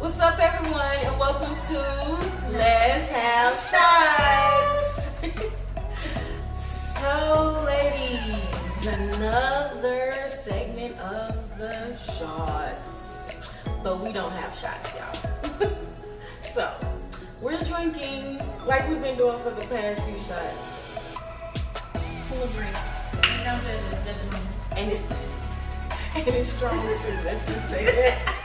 What's up, everyone, and welcome to Let's Have Shots. So, ladies, another segment of the shots, but we don't have shots, y'all. So, we're drinking like we've been doing for the past few shots. Full drink. Don't judge me. And it's strong too, let's just say that.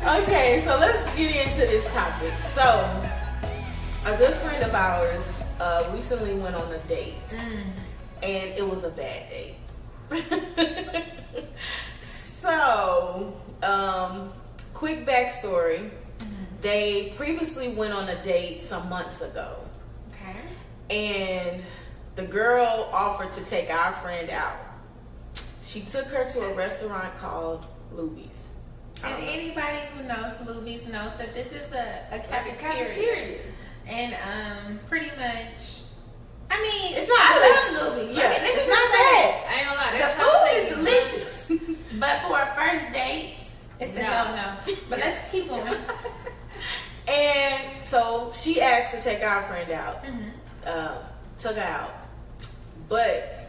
Okay, so let's get into this topic. So, a good friend of ours recently went on a date, and it was a bad date. So, quick backstory. They previously went on a date some months ago. Okay. And the girl offered to take our friend out. She took her to a restaurant called Luby's. And anybody who knows Luby's knows that this is a cafeteria. And pretty much, I mean, it's not I good. love Luby's. Yeah, it's not bad. I ain't gonna lie, The food is delicious. But for a first date, it's a hell no. But let's keep going. And so she asked to take our friend out. Took her out. But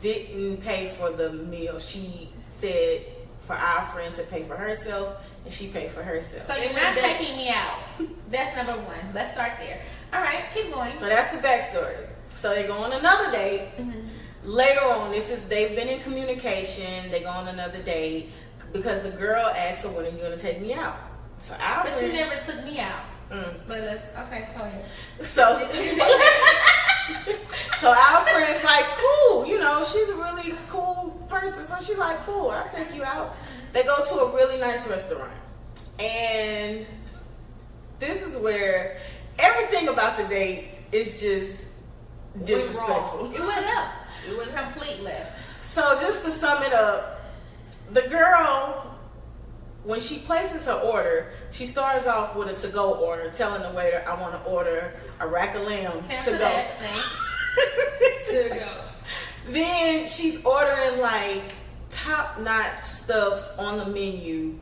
didn't pay for the meal. She said for our friend to pay for herself, and she paid for herself. So you're not taking me out. That's number one. Let's start there. All right, keep going. So that's the backstory. So they go on another date. Later on, they've been in communication. They go on another date because the girl asked her, "When are you going to take me out?" So our But friend, you never took me out. But okay, go ahead. So, so our friend's like, cool, she's a really cool person. So she's like, cool, I'll take you out. They go to a really nice restaurant. And this is where everything about the date is just disrespectful. It went up. It went complete left. So just to sum it up, the girl, when she places her order, she starts off with a to-go order, telling the waiter, I want to order a rack of lamb to go. That, thanks. To go. Then she's ordering like top-notch stuff on the menu.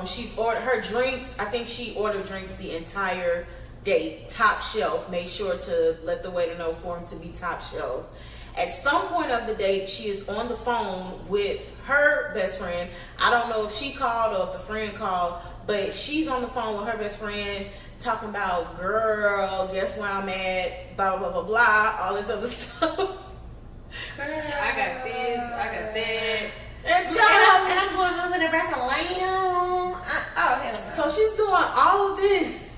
She's ordered her drinks. I think she ordered drinks the entire date, top shelf. Made sure to let the waiter know for him to be top shelf. At some point of the date, she is on the phone with her best friend. I don't know if she called or if the friend called, but she's on the phone with her best friend talking about, girl, guess where I'm at, blah, blah, blah, blah, all this other stuff. Girl, I got this, I got that. And tell her, And I'm going home with a rack of lamb. Oh, hell no. so she's doing all of this.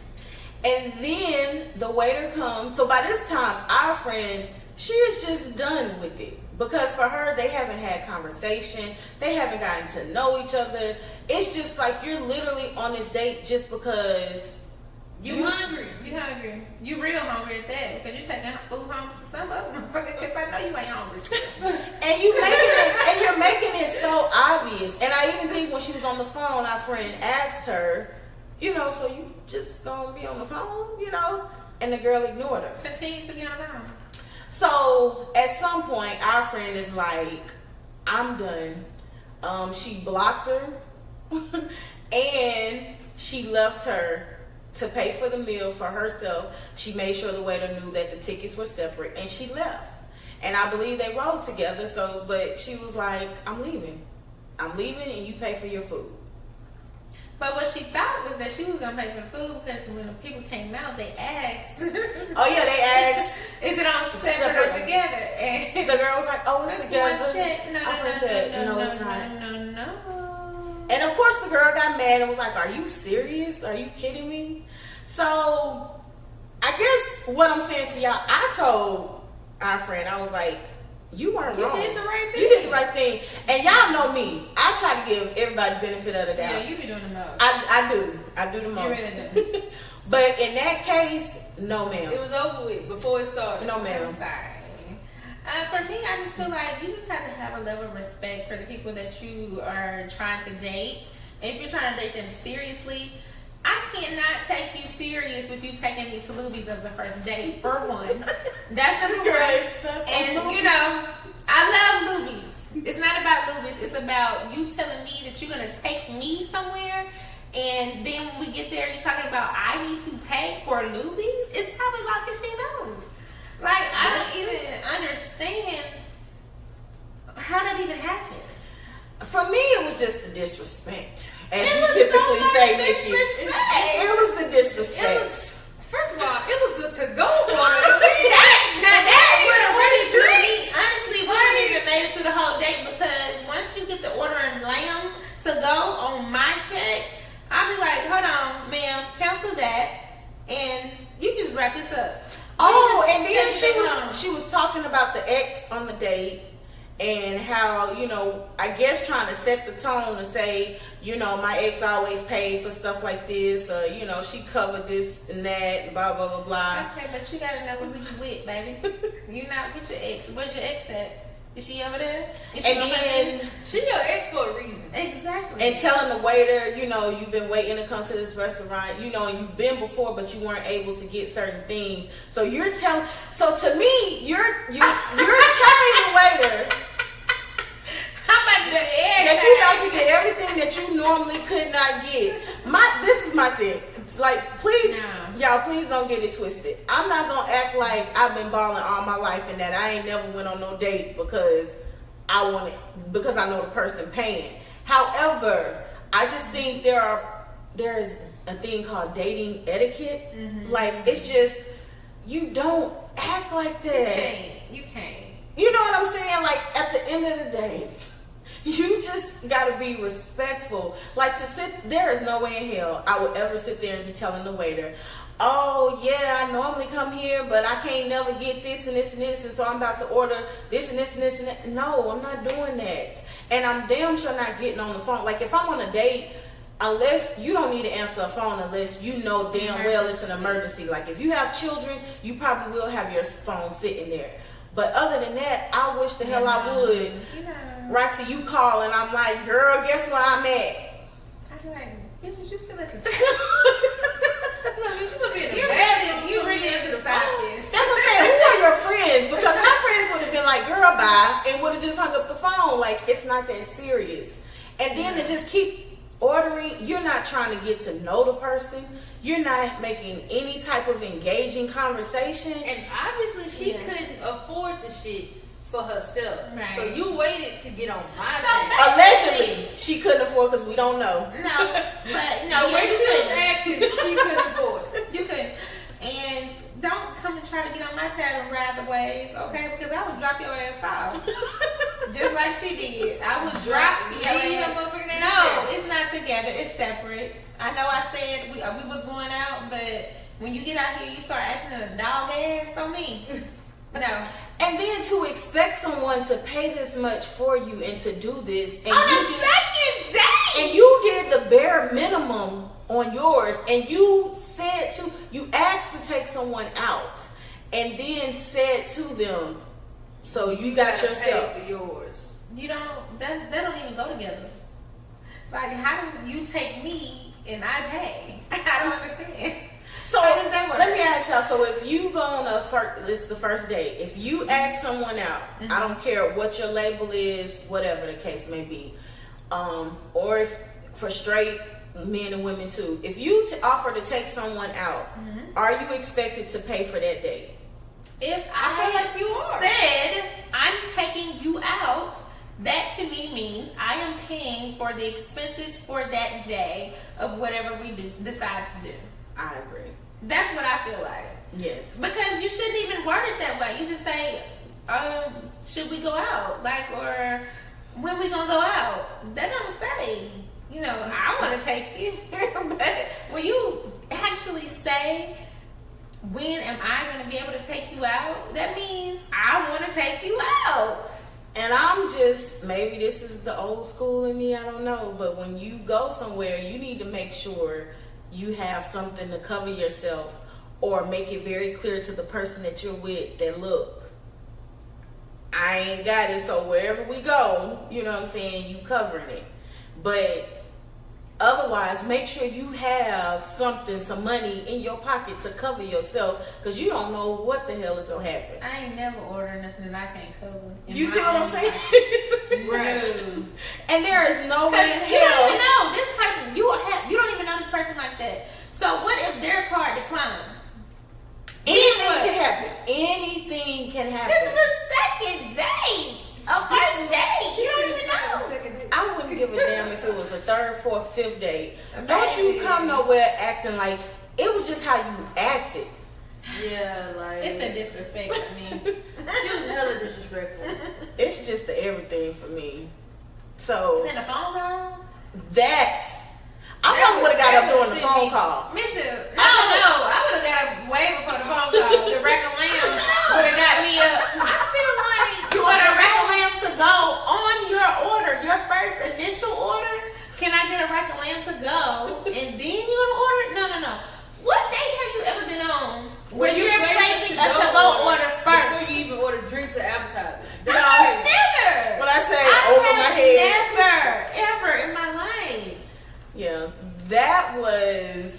And then the waiter comes. So by this time, our friend, she is just done with it. Because for her, they haven't had conversation. They haven't gotten to know each other. It's just like you're literally on this date just because You hungry. You hungry. You real hungry at that because you're taking food home to some other motherfucker because I know you ain't hungry. and you're making it so obvious. And I even think when she was on the phone, our friend asked her, so you just gonna be on the phone, and the girl ignored her. Continues to be on the phone. So at some point, our friend is like, I'm done. She blocked her and she left her to pay for the meal for herself. She made sure the waiter knew that the tickets were separate and she left. And I believe they rode together. But she was like, I'm leaving and you pay for your food. But what she thought was that she was gonna pay for the food because when the people came out, they asked. Oh yeah, they asked, "Is it on separate or together?" And the girl was like, "Oh, it's together." one check. No, Our friend said, "No, it's not." No. And of course, the girl got mad and was like, "Are you serious? Are you kidding me?" So I guess what I'm saying to y'all, I told our friend, I was like, you weren't wrong. You did the right thing. You did the right thing. And y'all know me. I try to give everybody the benefit of the doubt. Yeah, you be doing the most. I do. I do the most. You really do. But in that case, no ma'am. It was over with before it started. No ma'am. I'm sorry. For me, I just feel like you just have to have a level of respect for the people that you are trying to date. And if you're trying to date them seriously, I cannot take you serious with you taking me to Luby's as the first date, for one. That's number one. And, I love Luby's. It's not about Luby's. It's about you that you're gonna take me somewhere, and then when we get there, you're talking about I need to pay for Luby's. It's probably like $15. Like I don't even understand how that even happened. For me, it was just the disrespect, as It you was typically so say, much Nikki. disrespect. It was the disrespect. First of all, it was the to-go order. That would have really drew me. Honestly, we wouldn't even made it through the whole date, because once you get the order and lamb to go on my check, I'll be like, hold on, ma'am, cancel that, and you can just wrap this up. Oh, and then Take she was talking about the ex on the date, and how, you know, I guess trying to set the tone and say, you know, my ex always paid for stuff like this, or, you know, she covered this and that, and blah, blah, blah, blah. Okay, but you gotta know who you with, baby. You're not with your ex. Where's your ex at? Is she over there? Is she And over then, there? She your ex for a reason. Exactly. and telling the waiter, you know, you've been waiting to come to this restaurant, you know, and you've been before, but you weren't able to get certain things. So you're telling, so to me, you're telling the waiter How about the air? that you about to get everything that you normally could not get. This is my thing. Like, please, y'all, please don't get it twisted. I'm not gonna act like I've been balling all my life and that I ain't never went on no date because I know the person paying. However, I just think there is a thing called dating etiquette. Mm-hmm. Like, it's just, you don't act like that. You can't. You know what I'm saying? Like, at the end of the day, you just gotta be respectful. Like, there is no way in hell I would ever sit there and be telling the waiter, oh yeah, I normally come here, but I can't never get this and this and this, and so I'm about to order this and this and this and that. No, I'm not doing that. And I'm damn sure not getting on the phone. Like, if I'm on a date, unless you don't need to answer a phone unless you know damn well it's an emergency. Like, if you have children, you probably will have your phone sitting there. But other than that, I wish the hell I would. Right to you call and I'm like, girl, guess where I'm at? I'd be like, bitch, you still at the Look, you would be in the bathroom. You really need to stop this. That's what I'm saying. Who are your friends? Because my friends would have been like, girl, bye, and would have just hung up the phone. Like, it's not that serious. And then to just keep ordering, you're not trying to get to know the person. You're not making any type of engaging conversation. And obviously she couldn't afford the shit for herself. Right. So you waited to get on my So side. Allegedly, she couldn't afford because we don't know. No, but no, The way you she was couldn't. acting, she couldn't afford it. You couldn't. And don't come and try to get on my side and ride the wave, okay? Because I would drop your ass off. Just like she did. I would drop your Leave your ass. motherfucking ass No, there. it's not together. It's separate. I know I said we was going out, but when you get out here, you start acting a dog ass on me. No. And then to expect someone to pay this much for you and to do this, and On you the did, second day. and you did the bare minimum on yours, and you asked to take someone out, and then said to them, so you got gotta yourself. pay for yours. You don't. That don't even go together. Like, how do you take me and I pay? I don't understand. So How does that work? let me ask y'all. So if you go on this is the first date. If you ask someone out, I don't care what your label is, whatever the case may be, or if for straight men and women too. If you offer to take someone out, are you expected to pay for that date? If I feel like you are. said I'm taking you out, that to me means I am paying for the expenses for that day of whatever we decide to do. I agree. That's what I feel like. Yes. Because you shouldn't even word it that way. You should say, should we go out? Like, or when we gonna go out? That don't say, you know, I want to take you. But when you actually say, when am I gonna be able to take you out? That means I want to take you out. And I'm just, maybe this is the old school in me, I don't know. But when you go somewhere, you need to make sure you have something to cover yourself, or make it very clear to the person that you're with that, look, I ain't got it, so wherever we go, you know what I'm saying, you covering it. But otherwise, make sure you have something, some money in your pocket to cover yourself, because you don't know what the hell is going to happen. I ain't never ordered nothing that I can't cover. You see what I'm saying? Right. And there is no way in You don't hell. even know this person. You don't even know this person like that. So what if their card declines? Anything What? can happen. Anything can happen. This is a second date. A first date. You don't even know. I wouldn't give a damn if it was a third, fourth, fifth date. Amazing. Don't you come nowhere acting like it was just how you acted. Yeah, like It's a disrespect to me. she was hella disrespectful. It's just the everything for me. So Then the phone call. that I probably would have got up during the sent phone me- call. Me too. No, I would have got up way before the phone call. The rack of lamb would have got me up. I feel like you want a rack of lamb to go on your order, your first initial order. Can I get a rack of lamb to go, and then you gonna order? No. What date have you ever been on where you're placing a to-go order first? Before you even order drinks or appetizers. I have never. When I say over my head, Never, ever in my life. yeah, that was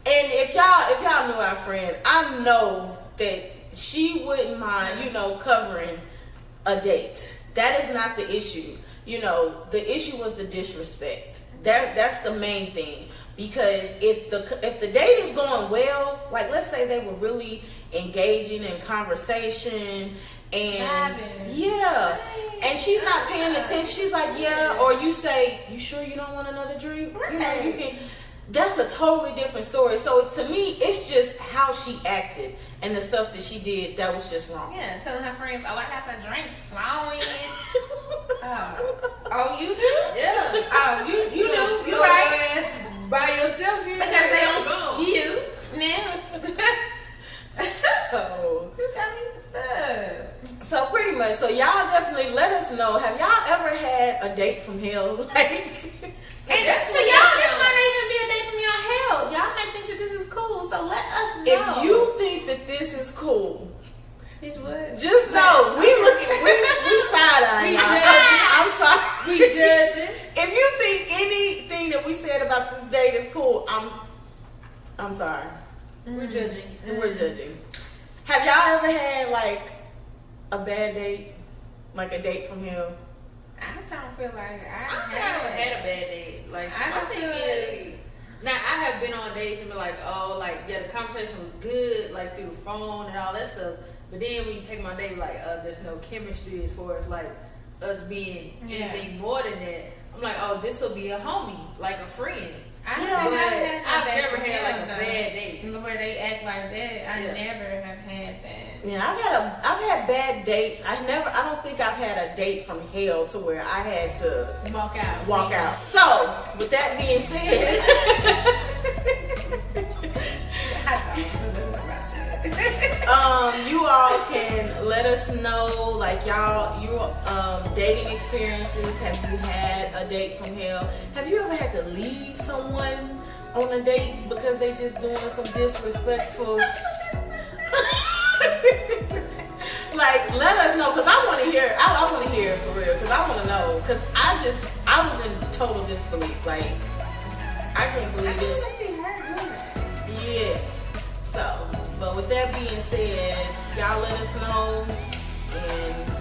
and if y'all knew our friend, I know that she wouldn't mind, covering a date. That is not the issue. The issue was the disrespect. That's the main thing. Because if the date is going well, like let's say they were really engaging in conversation and yeah, and she's not paying attention, she's like yeah, or you say, you sure you don't want another drink? You can. That's a totally different story. So to me, it's just how she acted and the stuff that she did that was just wrong. Yeah, telling her friends, oh, I got the drinks flowing. Oh, you do? Yeah. Oh, you do. You Your right. ass by yourself here. Because they don't you now. So, You got me stuff. so pretty much, so y'all definitely let us know. Have y'all ever had a date from hell? And That's so what y'all, that this sounds- might not even be a date from y'all hell. Y'all might think that this is cool, so let us know. If you think that this is cool, Bitch, what? just know we side eyeing We y'all. judging. I'm sorry. We judging. If you think anything that we said about this date is cool, I'm sorry. We're judging. We're judging. Have y'all ever had like a bad date, like a date from hell? I don't feel like I don't think I ever had a bad date. Like I my don't thing feel is, like- now I have been on dates and been like, oh, like yeah, the conversation was good, like through the phone and all that stuff. But then when you take my date, like there's no chemistry as far as like us being anything more than that. I'm like, oh, this will be a homie, like a friend. I don't Yeah, think But I've had I've a date never from had hell, like a though. bad date. Where they act like that, I Yeah. never have had that. Yeah, I've had bad dates. I don't think I've had a date from hell to where I had to Walk out. So, with that being said, you all can let us know, like your dating experiences. Have you had a date from hell? Have you ever had to leave someone on a date because they just doing some disrespectful? Like, let us know, because I want to hear. I want to hear it for real, because I want to know. Because I was in total disbelief. Like, I can't believe it. Yes. So, but with that being said, y'all let us know, and